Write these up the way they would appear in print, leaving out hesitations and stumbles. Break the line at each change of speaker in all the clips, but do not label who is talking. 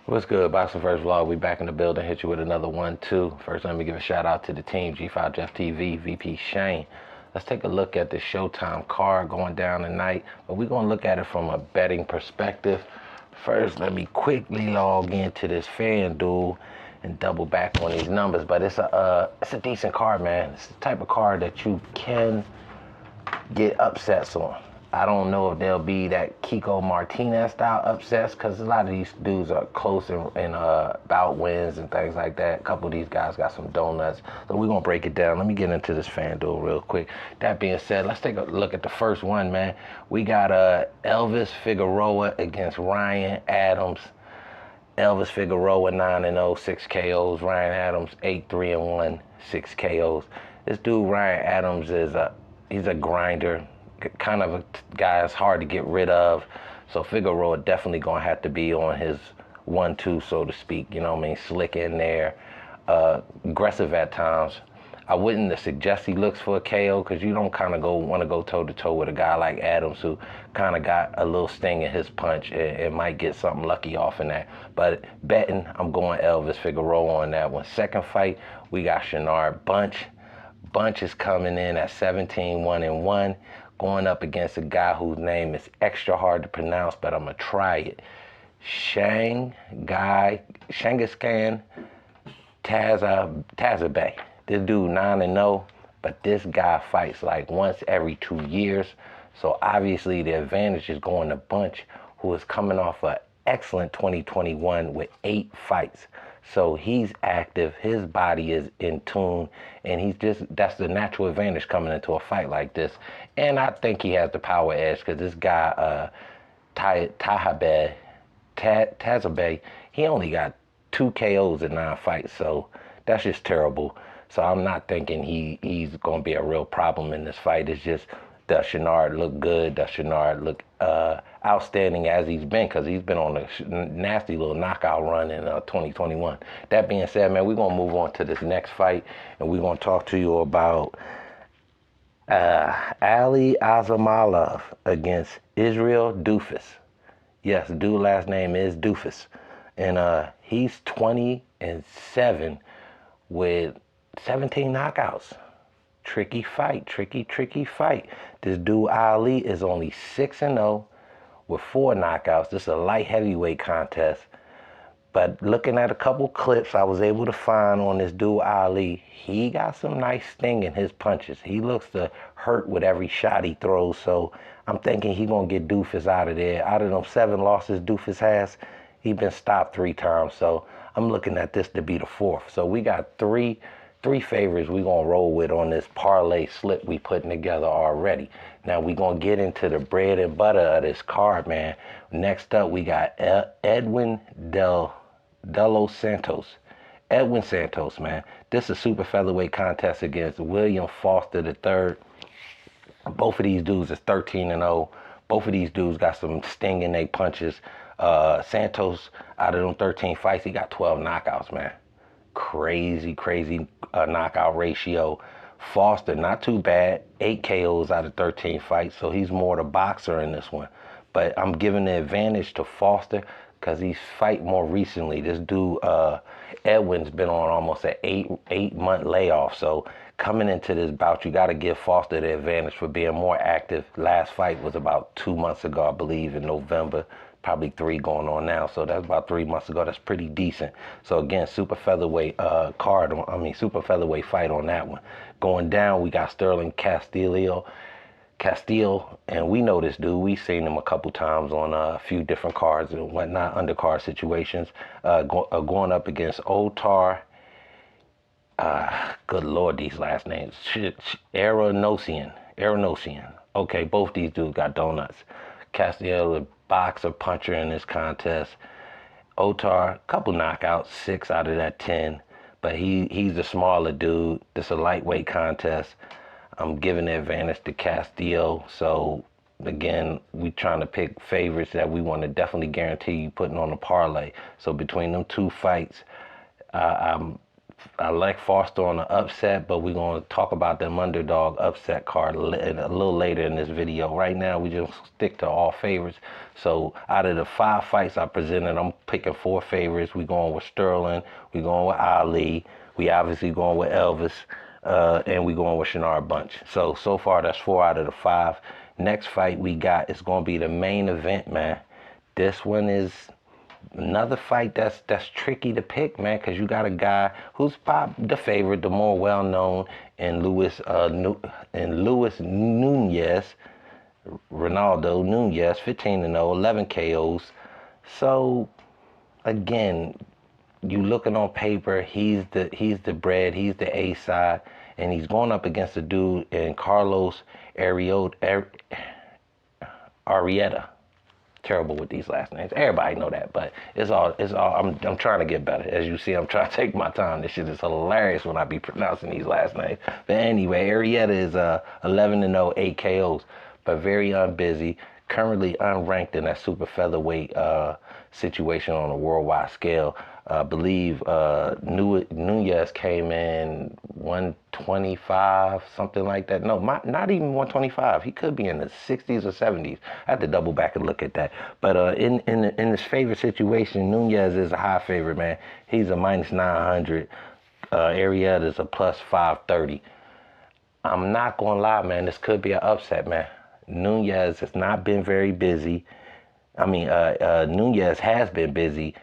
What's good, Boxing First Vlog? We back in the building, hit you with another one, too. First, let me give a shout out to the team, G5 Jeff TV, VP Shane. Let's take a look at the Showtime card going down tonight, but we're going to look at it from a betting perspective. First, let me quickly log into this FanDuel and double back on these numbers, but it's a decent card, man. It's the type of card that you can get upsets on. I don't know if there'll be that Kiko Martinez style upsets because a lot of these dudes are close in bout wins and things like that. A couple of these guys got some donuts. So we're going to break it down. Let me get into this FanDuel real quick. That being said, let's take a look at the first one, man. We got Elvis Figueroa against Ryan Adams. Elvis Figueroa 9-0, 6 KOs. Ryan Adams 8-3-1, 6 KOs. This dude Ryan Adams he's a grinder. Kind of a guy that's hard to get rid of. So Figueroa definitely gonna have to be on his 1-2, so to speak. You know what I mean? Slick in there, aggressive at times. I wouldn't suggest he looks for a KO because you don't kind of want to go toe to toe with a guy like Adams who kind of got a little sting in his punch. It might get something lucky off in that. But betting, I'm going Elvis Figueroa on that one. Second fight, we got Shenard Bunch. Bunch is coming in at 17-1-1. Going up against a guy whose name is extra hard to pronounce, but I'm going to try it. Shangiskan Tazabay. This dude 9-0, but this guy fights like once every 2 years. So obviously the advantage is going to Bunch, who is coming off an excellent 2021 with 8 fights. So he's active, his body is in tune, and that's the natural advantage coming into a fight like this. And I think he has the power edge because this guy, Tazabay, he only got 2 KOs in 9 fights, so that's just terrible. So I'm not thinking he's going to be a real problem in this fight. It's just, does Shenard look good? Does Shenard look outstanding as he's been? Because he's been on a nasty little knockout run in 2021. That being said, man, we're going to move on to this next fight, and we're going to talk to you about Ali Azamalov against Israel Doufus. Yes, the dude's last name is Doufus. And he's 20-7 with 17 knockouts. Tricky fight. This dude Ali is only 6-0 with 4 knockouts. This is a light heavyweight contest. But looking at a couple clips I was able to find on this dude Ali, he got some nice sting in his punches. He looks to hurt with every shot he throws. So I'm thinking he's going to get Doufus out of there. Out of them 7 losses Doufus has, he's been stopped 3 times. So I'm looking at this to be the 4th. So we got three favorites we're going to roll with on this parlay slip we putting together already. Now we're going to get into the bread and butter of this card, man. Next up, we got Edwin Delos Santos. Edwin Santos, man. This is a super featherweight contest against William Foster III. Both of these dudes is 13-0. Both of these dudes got some sting in their punches. Santos, out of them 13 fights, he got 12 knockouts, man. Crazy knockout ratio. Foster, not too bad, 8 KOs out of 13 fights, so he's more the boxer in this one. But I'm giving the advantage to Foster because he's fight more recently. This dude, Edwin's been on almost an 8-month layoff, so coming into this bout, you got to give Foster the advantage for being more active. Last fight was about 2 months ago, I believe, in November. Probably 3 going on now, so that's about 3 months ago. That's pretty decent. So again, super featherweight super featherweight fight on that one. Going down, we got Sterling Castillo, and we know this dude. We've seen him a couple times on a few different cards and whatnot, undercard situations. Going up against Otar. Good Lord, these last names. Aronosian. Okay, both these dudes got donuts. Castillo, boxer, puncher in this contest. Otar, couple knockouts, 6 out of that 10. But he's a smaller dude. This is a lightweight contest. I'm giving the advantage to Castillo. So again, we trying to pick favorites that we want to definitely guarantee you putting on a parlay. So between them 2 fights, I'm I like Foster on the upset, but we're going to talk about them underdog upset card a little later in this video. Right now, we just stick to all favorites. So out of the 5 fights I presented, I'm picking 4 favorites. We're going with Sterling. We're going with Ali. We obviously going with Elvis. And we're going with Shinar Bunch. So far, that's 4 out of the 5. Next fight we got is going to be the main event, man. This one is another fight that's tricky to pick, man, because you got a guy who's the favorite, the more well-known, in Luis Nunez, Ronaldo Nunez, 15-0, 11 KOs. So, again, you looking on paper, he's the bread, he's the A side, and he's going up against a dude in Carlos Arrieta. Terrible with these last names. Everybody know that, but it's all. I'm trying to get better. As you see, I'm trying to take my time. This shit is hilarious when I be pronouncing these last names. But anyway, Arrieta is 11-0, 8 KOs, but very unbusy. Currently unranked in that super featherweight situation on a worldwide scale. I believe Nunez came in 125, something like that. No, not even 125. He could be in the 60s or 70s. I have to double back and look at that. But in this favorite situation, Nunez is a high favorite, man. He's a minus 900. Arrieta is a plus 530. I'm not going to lie, man. This could be an upset, man. Nunez has not been very busy. I mean, Nunez has been busy.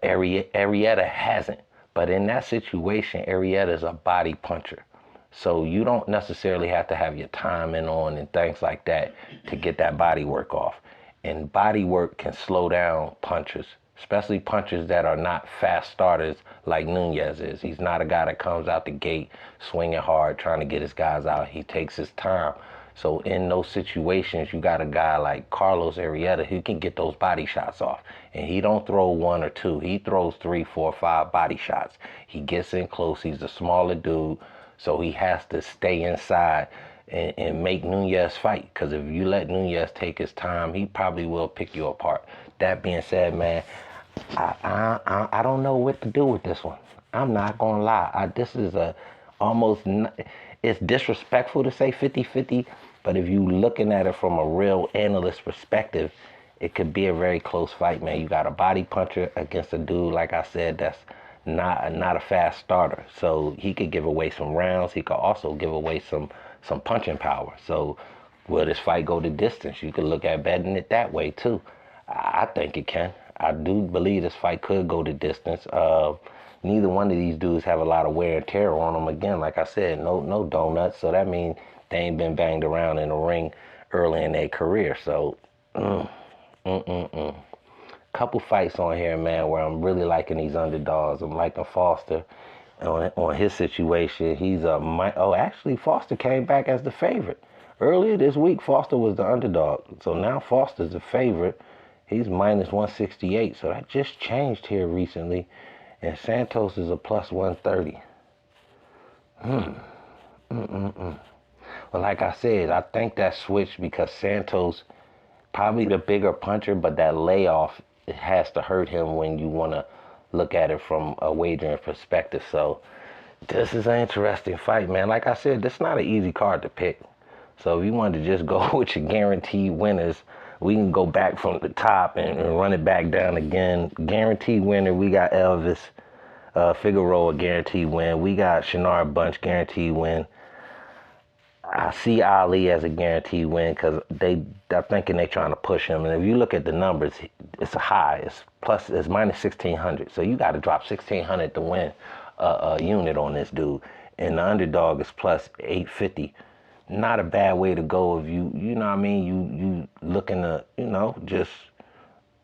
Arrieta hasn't. But in that situation, Arrieta is a body puncher. So you don't necessarily have to have your timing on and things like that to get that body work off. And body work can slow down punchers, especially punchers that are not fast starters like Nunez is. He's not a guy that comes out the gate swinging hard, trying to get his guys out. He takes his time. So in those situations, you got a guy like Carlos Arrieta who can get those body shots off. And he don't throw 1 or 2. He throws 3, 4, 5 body shots. He gets in close. He's a smaller dude. So he has to stay inside and make Nunez fight. Because if you let Nunez take his time, he probably will pick you apart. That being said, man, I don't know what to do with this one. I'm not going to lie. This is it's disrespectful to say 50-50. But if you looking at it from a real analyst perspective, it could be a very close fight, man. You got a body puncher against a dude, like I said, that's not a fast starter. So he could give away some rounds. He could also give away some punching power. So will this fight go the distance? You could look at betting it that way too. I think it can. I do believe this fight could go the distance. Neither one of these dudes have a lot of wear and tear on them. Again, like I said, no donuts. So that means they ain't been banged around in the ring early in their career. So, couple fights on here, man, where I'm really liking these underdogs. I'm liking Foster on his situation. He's actually Foster came back as the favorite. Earlier this week, Foster was the underdog. So now Foster's the favorite. He's minus 168. So that just changed here recently. And Santos is a plus 130. Well, like I said, I think that switched because Santos probably the bigger puncher, but that layoff, it has to hurt him when you want to look at it from a wagering perspective. So this is an interesting fight, man. Like I said, this is not an easy card to pick. So if you want to just go with your guaranteed winners, we can go back from the top and run it back down again. Guaranteed winner, we got Elvis Figueroa, guaranteed win. We got Shinar Bunch, guaranteed win. I see Ali as a guaranteed win because they're thinking they're trying to push him. And if you look at the numbers, it's a high. It's minus 1,600. So you got to drop 1,600 to win a unit on this dude. And the underdog is plus 850. Not a bad way to go if you know what I mean, you looking to, just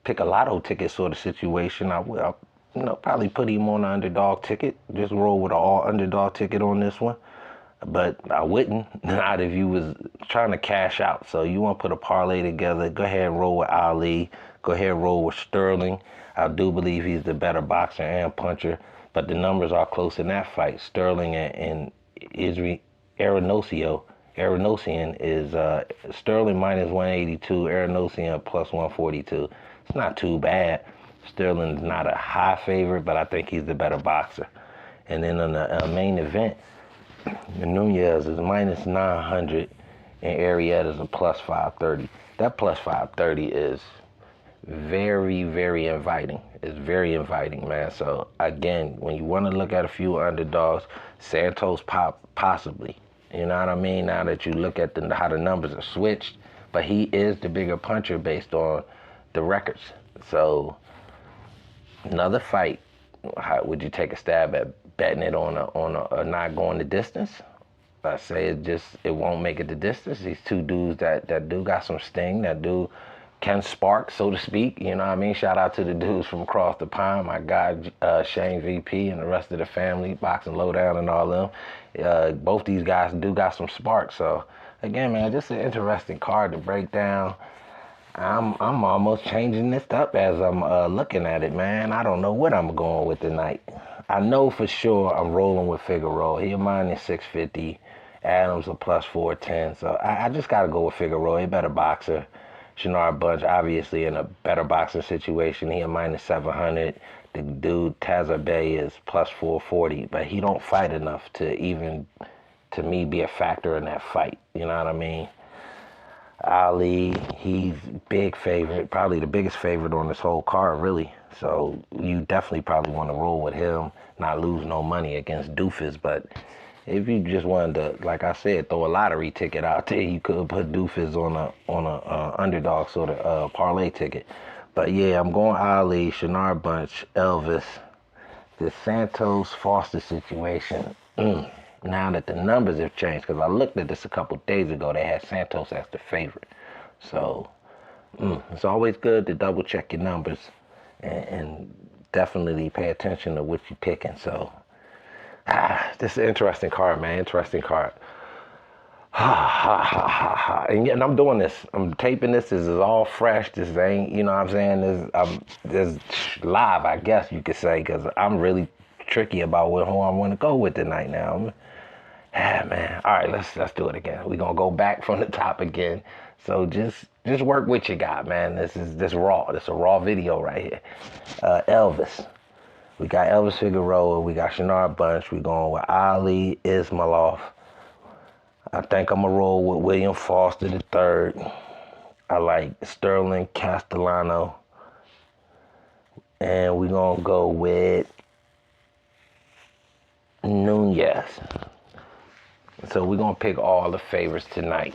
pick a lotto ticket sort of situation. I will, probably put him on the underdog ticket. Just roll with an all underdog ticket on this one. But I wouldn't, not if you was trying to cash out. So you want to put a parlay together, go ahead and roll with Ali. Go ahead and roll with Sterling. I do believe he's the better boxer and puncher. But the numbers are close in that fight. Sterling and Arenosian is Sterling minus 182, Arenosian plus 142. It's not too bad. Sterling's not a high favorite, but I think he's the better boxer. And then on the main event, Nunez is minus 900 and Arrieta's a plus 530. That plus 530 is very, very inviting. It's very inviting, man. So again, when you want to look at a few underdogs, Santos possibly. You know what I mean? Now that you look at how the numbers are switched, but he is the bigger puncher based on the records. So another fight. How would you take a stab at betting it on a not going the distance? I say it won't make it the distance. These two dudes that do got some sting, that do can spark, so to speak. You know what I mean? Shout out to the dudes from across the pond, my guy Shane VP and the rest of the family, Boxing Lowdown and all them. Both these guys do got some spark. So again, man, just an interesting card to break down. I'm almost changing this up as I'm looking at it, man. I don't know what I'm going with tonight. I know for sure I'm rolling with Figueroa. He a minus 650. Adams a plus 410. So I just got to go with Figueroa. He a better boxer. Shinar Bunch, obviously, in a better boxing situation. He a minus 700. The dude, Tazza Bey, is plus 440. But he don't fight enough to even, to me, be a factor in that fight. You know what I mean? Ali, he's big favorite, probably the biggest favorite on this whole card, really. So you definitely probably want to roll with him, not lose no money against Doofus. But if you just wanted to, like I said, throw a lottery ticket out there, you could put Doofus on a underdog sort of parlay ticket. But yeah, I'm going Ali, Shinar Bunch, Elvis, the Santos Foster situation. Now that the numbers have changed, because I looked at this a couple days ago, they had Santos as the favorite. So it's always good to double check your numbers and definitely pay attention to what you're picking. So this is an interesting card, man. Interesting card. And I'm doing this. I'm taping this. This is all fresh. This ain't, you know what I'm saying? This live, I guess you could say, because I'm really tricky about who I want to go with tonight now. Man. All right, let's do it again. We're gonna go back from the top again. So just work with you guy, man. This is raw. This is a raw video right here. Elvis. We got Elvis Figueroa. We got Shinar Bunch. We're going with Ali Ismailov. I think I'm gonna roll with William Foster III. I like Sterling Castellano. And we're gonna go with Nunez. So we're gonna pick all the favorites tonight.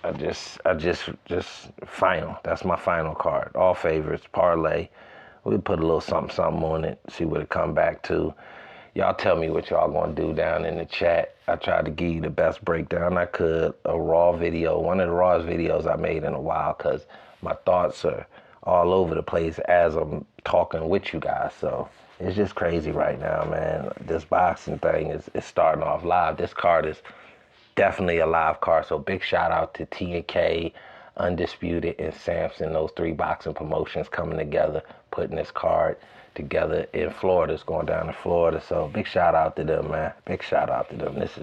I just final. That's my final card. All favorites, parlay. We'll put a little something on it, see what it come back to. Y'all tell me what y'all gonna do down in the chat. I tried to give you the best breakdown I could. A raw video, one of the rawest videos I made in a while, because my thoughts are all over the place as I'm talking with you guys. So it's just crazy right now, man. This boxing thing is starting off live. This card is definitely a live card. So big shout out to T&K, Undisputed, and Samson. Those three boxing promotions coming together, putting this card together in Florida. It's going down to Florida. So big shout out to them, man. Big shout out to them. It's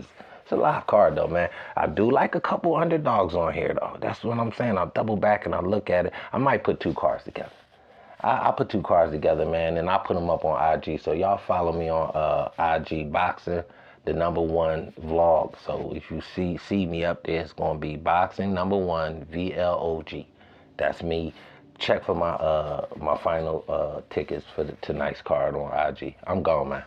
a live card though, man. I do like a couple underdogs on here though. That's what I'm saying. I'll double back and I'll look at it. I might put two cards together. I'll put two cards together, man, and I'll put them up on IG. So y'all follow me on IG Boxing, the #1 vlog. So if you see me up there, it's gonna be Boxing #1 VLOG. That's me. Check for my my final tickets for tonight's card on IG. I'm gone, man.